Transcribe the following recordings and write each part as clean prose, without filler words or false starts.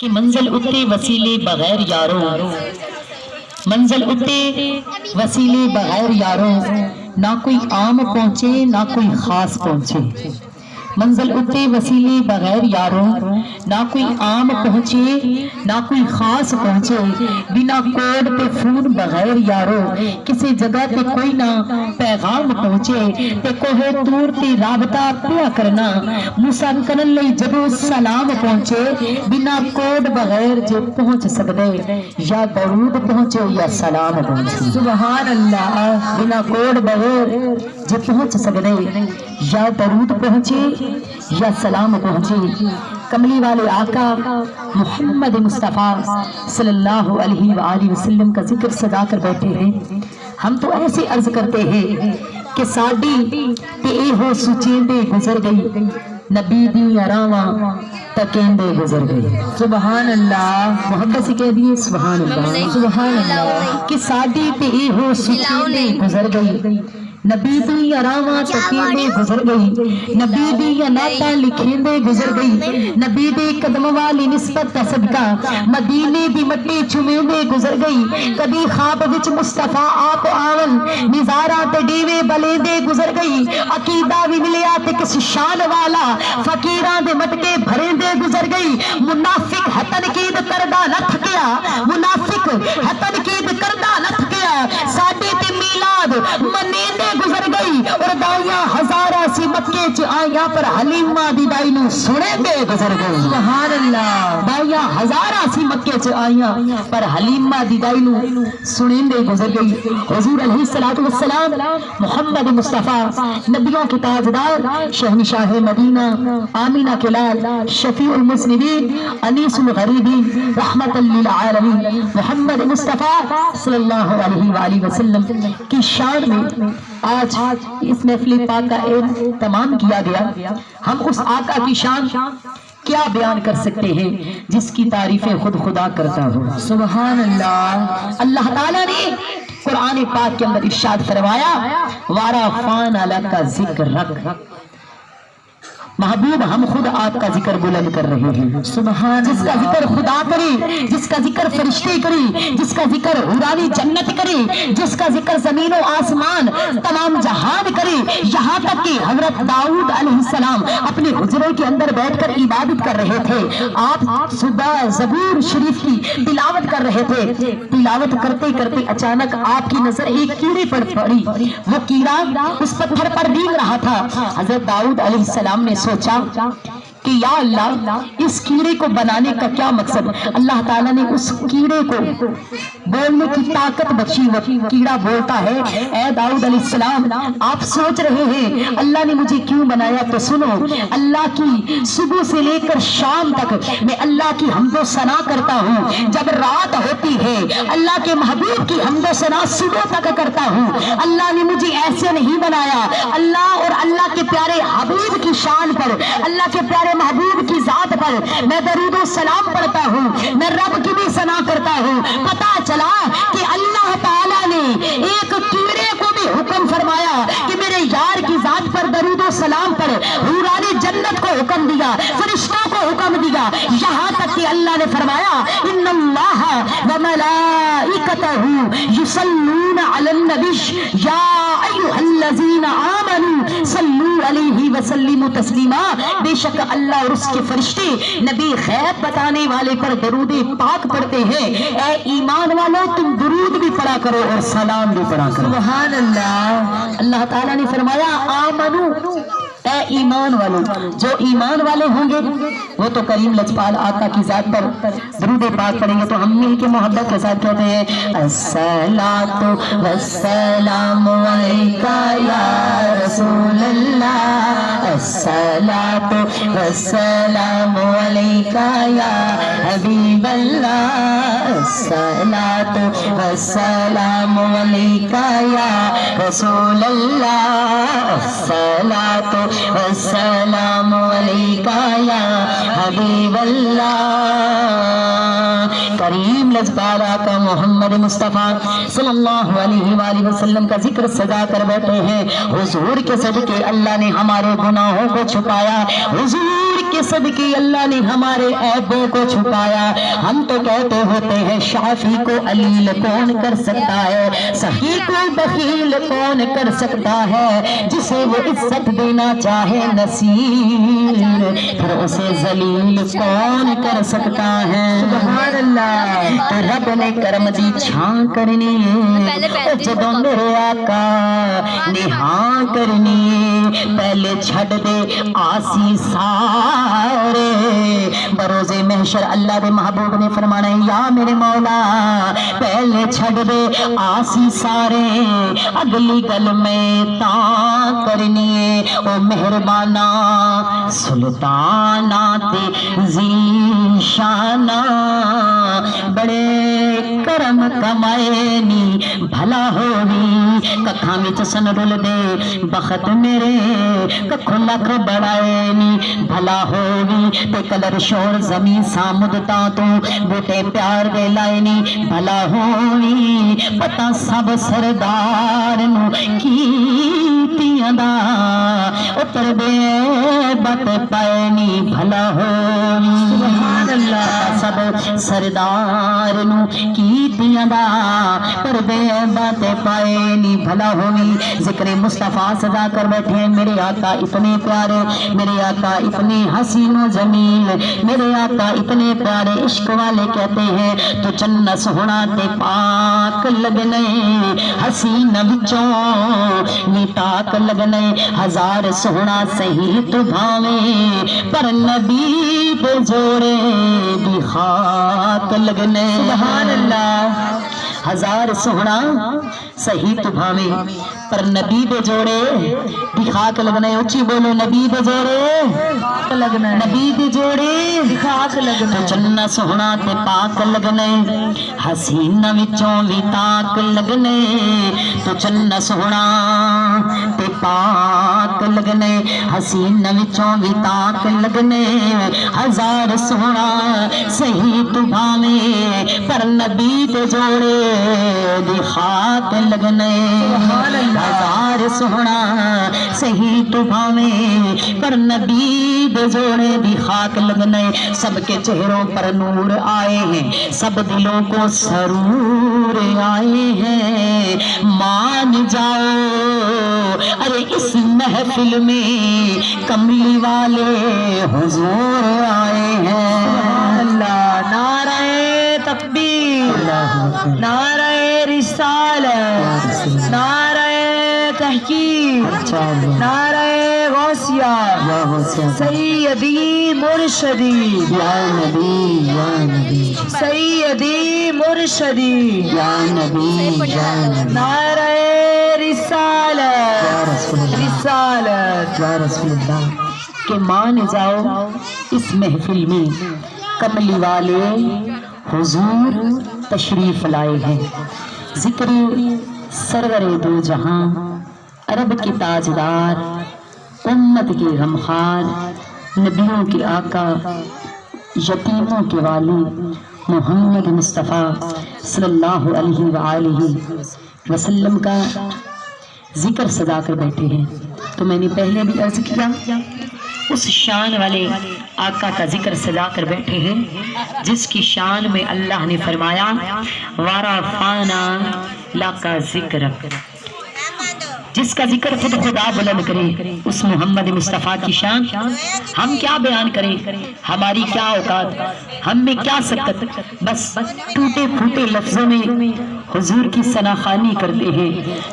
کہ منزل اتے وسیلے بغیر یاروں، منزل اتے وسیلے بغیر یاروں، نہ کوئی عام پہنچے نہ کوئی خاص پہنچے۔ منزل اتے وسیلے بغیر یاروں، نہ کوئی عام پہنچے نہ کوئی خاص پہنچے۔ بنا کوڈ پہ فون بغیر یاروں، کسی جگہ تے کوئی نہ پیغام پہنچے۔ تے کوہ طور تے رابطہ پیا کرنا، موسیٰ کرن لئی جدوں سلام پہنچے۔ بنا کوڈ بغیر جو پہنچ سکدے، یا درود پہنچے یا سلام پہنچے۔ سبحان اللہ۔ بنا کوڈ بغیر جو پہنچ سکدے، یا درود پہنچے یا سلام پہنچے۔ کملی والے آقا محمد مصطفیٰ صلی اللہ علیہ وآلہ وسلم کا ذکر سجا کر بیٹھے ہیں۔ ہم تو ایسے عرض کرتے ہیں کہ ساڈی تے اے ہو سچیندے گزر گئی، نبی دی اراواں تکیندے گزر گئی۔ سبحان اللہ۔ محبت سے کہہ دیے سبحان اللہ۔ سبحان اللہ۔ کہ ساڈی تے اے ہو سچیندے گزر گئی، نبی دی اراواں تکیندے گزر گئی، نبی دی اناتا لکھیندے گزر گئی، نبی دی قدم والی نسبت کا صدقہ مدینے دی مٹی چمیندے گزر گئی۔ کبھی خواب وچ مصطفیٰ آپ آون، نظارہ تے ڈیوے بلیندے گزر گئی۔ عقیدہ بھی ملیا تے کس شان والا، فقیراں دے مٹکے بھریندے گزر گئی۔ منافق ہے تنقید کردہ نہ تھکیا، منافق ہے تنقید کردہ نہ تھکیا۔ ساڈے تے میلاد منیندے گزر گئی، اور دائیاں ہزارہ سی مکے چ آئیاں پر حلیمہ دی دائی نو سنے دے گزر گئی۔ سبحان اللہ۔ دائیاں ہزارہ سی مکے چ آئیاں پر حلیمہ دی دائی نو سنے دے گزر گئی۔ حضور علیہ السلام محمد مصطفیٰ نبیوں کے تاجدار، شہنشاہ مدینہ، آمینہ کے لال، شفیع المذنبین، انیس الغریبین، رحمت للعالمین، محمد مصطفیٰ صلی اللہ علیہ وآلہ وسلم کی شان میں آج اس محفل پاک کا اہتمام کیا گیا۔ ہم اس آقا کی شان کیا بیان کر سکتے ہیں جس کی تعریفیں خود خدا کرتا ہو۔ سبحان اللہ۔ اللہ تعالیٰ نے قرآن پاک کے اندر ارشاد فرمایا، وارا فان علی کا ذکر رکھ۔ محبوب ہم خود آپ کا ذکر بلند کر رہے ہیں۔ سبحان۔ جس کا ذکر خدا کرے، جس کا ذکر فرشتے کرے، جس کا ذکر حورانی جنت کرے، جس کا ذکر زمین و آسمان تمام جہان کرے، یہاں تک کہ حضرت داؤد علیہ السلام اپنے حجرے کے اندر بیٹھ کر عبادت کر رہے تھے۔ آپ صبح زبور شریف کی تلاوت کر رہے تھے۔ تلاوت کرتے کرتے اچانک آپ کی نظر ایک کیڑے پر پڑی۔ وہ کیڑا اس پتھر پر رینگ رہا تھا۔ حضرت داؤد علیہ السلام نے سوچا کہ یا اللہ اس کیڑے کو بنانے کا کیا مقصد۔ اللہ تعالیٰ نے اس کیڑے کو بولنے کی طاقت بخشی۔ وہ کیڑا بولتا ہے، اے داؤد علیہ السلام آپ سوچ رہے ہیں اللہ نے مجھے کیوں بنایا، تو سنو، اللہ کی صبح سے لے کر شام تک میں اللہ کی حمد و ثنا کرتا ہوں۔ جب رات ہوتی ہے اللہ کے محبوب کی حمد و ثنا صبح تک کرتا ہوں۔ اللہ نے مجھے ایسے نہیں بنایا، اللہ اور اللہ کے پیارے حبیب کی شان پر، اللہ کے پیارے محبوب کی ذات پر میں درود و سلام پڑھتا ہوں، میں رب کی بھی ثنا کرتا ہوں۔ پتا چلا کہ اللہ تعالیٰ نے ایک کیڑے کو بھی حکم فرمایا کہ میرے یار کی ذات پر درود و سلام پر، حوران جنت کو حکم دیا، فرشتوں کو حکم دیا، یہاں تک کہ اللہ نے فرمایا ان اللہ وملائکتہ یصلون علی النبی یا ایھا الذین آمنوا صلوا علیہ وسلموا تسلیما۔ بے شک اللہ اور اس کے فرشتے نبی غیب بتانے والے پر درود پاک پڑھتے ہیں۔ اے ایمان والو تم درود بھی پڑھا کرو اور سلام بھی پڑھا کرو۔ سبحان اللہ۔ اللہ تعالیٰ نے فرمایا آمنو، اے ایمان والو، جو ایمان والے ہوں گے وہ تو کریم لجپال آقا کی ذات پر درود پاک پڑھیں گے۔ تو ہم مل کے محبت کے ساتھ کہتے ہیں الصلاۃ والسلام علیکہ یا رسول اللہ، الصلاۃ والسلام علیکہ یا حبیب اللہ، الصلاۃ والسلام علیکہ یا رسول اللہ، الصلاۃ والسلام علیکہ یا حبیب اللہ۔ کریم لجپال آقا محمد مصطفیٰ صلی اللہ علیہ وآلہ وسلم کا ذکر سجا کر بیٹھے ہیں۔ حضور کے صدقے اللہ نے ہمارے گناہوں کو چھپایا، حضور کے صدقے اللہ نے ہمارے عیبوں کو چھپایا. ہم تو کہتے ہوتے ہیں شافی کو علیل کون کر سکتا ہے, سخی کو بخیل کون کر سکتا ہے, جسے وہ عزت دینا چاہے نصیر پھر اسے ذلیل کون کر سکتا ہے. سبحان اللہ. تو رب نے کرم دی چھاں کرنی جب میرے آقا نے ہاں کرنی, پہلے چھڑ دے آسی سارے. بروز محشر اللہ دے محبوب نے فرمانا یا میرے مولا پہلے چھڑ دے آسی سارے, اگلی گل میں تاں کرنی او مہربانا سلطانہ تے ذیشانہ. بڑے کرم کمائے نی بھلا ہوئی, ککھاں وچ سن رل دے بخت میرے, ککھوں لکھ بڑھائے نی بھلا ہوئی, تے کلر شور زمین سامدتاں تو بوٹے پیار دے لائے نی بھلا ہوئی. پتہ سب سردار نو کیتیاں دا اتر دے بت پائے نی بھلا ہوئی. سبحان اللہ. سب سردار نو کیتیاں دا پر دے بت پائے نی بھلا ہوئی. ذکر مصطفیٰ سجا کر بیٹھے میرے آقا اتنے پیارے, میرے آقا اتنے حسین و جمیل, میرے آقا اتنے پیارے عشق والے کہتے ہیں تو چن سونا تے پاک لگنے, حسین وچوں نی پاک لگنے, ہزار سونا صحیح تو بھاویں پر نبی دے جوڑے دی خاک لگنے. سبحان اللہ. ہزار سونا صحیح تو بھاویں پر نبی دے جوڑے دی خاک لگنے. اچھی بولو نبی دے جوڑے لگنا, نبی دے جوڑے دی خاک لگنا. چننا سونا تے پاک لگنے, حسین وچوں وی تاک لگنے, تو چننا سونا تے پاک لگنے, حسین وچوں وی تاک لگنے. ہزار سونا صحیح تو بھاویں پر نبی دے جوڑے دی خاک لگنے. ہزار سونا صحیح تو بھاویں پر نبی دے جوڑے دی خاک لگنے. سب کے چہروں پر نور آئے ہیں, سب دلوں کو سرور آئے ہیں. مان جاؤ ارے اس محفل میں کملی والے حضور آئے ہیں. اللہ. نعرہ تکبیر, نعرہ رسالت, نعرہ تحقیق, نعرہ غوثیہ, سیدی مرشدی یا نبی یا نبی, سیدی مرشدی یا نبی یا نبی, نعرہ رسالت, رسالت یا رسول اللہ. کہ مان جاؤ اس محفل میں کملی والے حضور تشریف لائے ہیں. ذکر سرور دو جہاں, عرب کے تاجدار, امت کے غمخوار, نبیوں کے آقا, یتیموں کے والی محمد مصطفیٰ صلی اللہ علیہ وآلہ وسلم کا ذکر سجا کر بیٹھے ہیں. تو میں نے پہلے بھی عرض کیا اس شان والے آقا کا ذکر سجا کر بیٹھے ہیں جس کی شان میں اللہ نے فرمایا وَرَفَعْنَا لَكَ ذِكْرَكَ, جس کا ذکر خود خدا بلند کرے اس محمد مصطفیٰ کی شان ہم کیا بیان کریں, ہماری کیا اوقات, ہم میں کیا سکت, بس ٹوٹے پھوٹے لفظوں میں حضور کی ثناخوانی کرتے ہیں,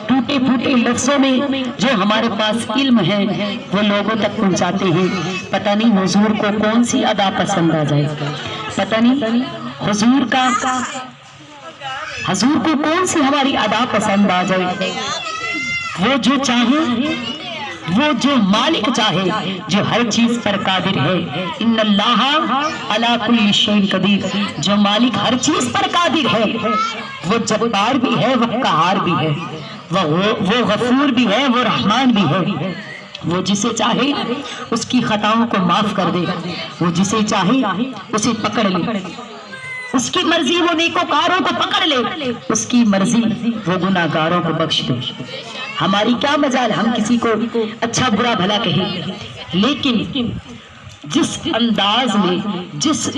ٹوٹے پھوٹے لفظوں میں جو ہمارے پاس علم ہے وہ لوگوں تک پہنچاتے ہیں. پتہ نہیں حضور کو کون سی ادا پسند آ جائے, پتہ نہیں حضور کو کون سی ہماری ادا پسند آ جائے. وہ جو چاہے, وہ جو مالک چاہے, جو ہر چیز پر قادر ہے. ان اللہ علی کل شیء قدیر, جو مالک ہر چیز پر قادر ہے, وہ جبار بھی ہے, وہ قہار بھی ہے, وہ غفور بھی ہے, وہ رحمان بھی ہے. وہ جسے چاہے اس کی خطاؤں کو معاف کر دے, وہ جسے چاہے اسے پکڑ لے, اس کی مرضی وہ نیکوکاروں کو پکڑ لے, اس کی مرضی وہ گناہگاروں کو بخش دے. ہماری کیا مجال ہم کسی کو اچھا برا بھلا کہیں, لیکن جس انداز میں، جس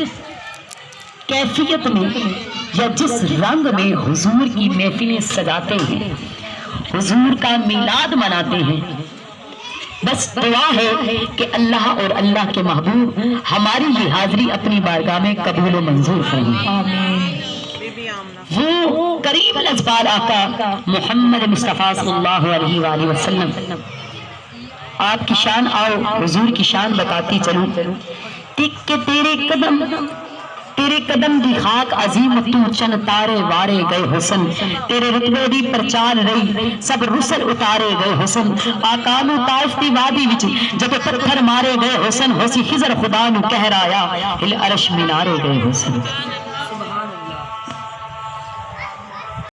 کیفیت میں یا جس رنگ میں حضور کی محفلیں سجاتے ہیں، حضور کا میلاد مناتے ہیں، بس دعا ہے کہ اللہ اور اللہ کے محبوب ہماری یہ حاضری اپنی بارگاہ میں قبول و منظور فرمائے۔ وہ کریم الازبال آقا محمد مصطفیٰ صلی اللہ علیہ وآلہ وسلم، آپ کی شان آؤ حضور کی شان بتاتی چلوں کہ تیرے قدم دی خاک عظیم تو چن تارے وارے گئے حسن، تیرے رتبے دی پرچار رہی سب رسل اتارے گئے حسن، آکانو طائف دی وادی وچ جب پتھر مارے گئے حسن، ہوسی خضر خدا نو کہہ رایا ہل عرش منارے گئے حسن۔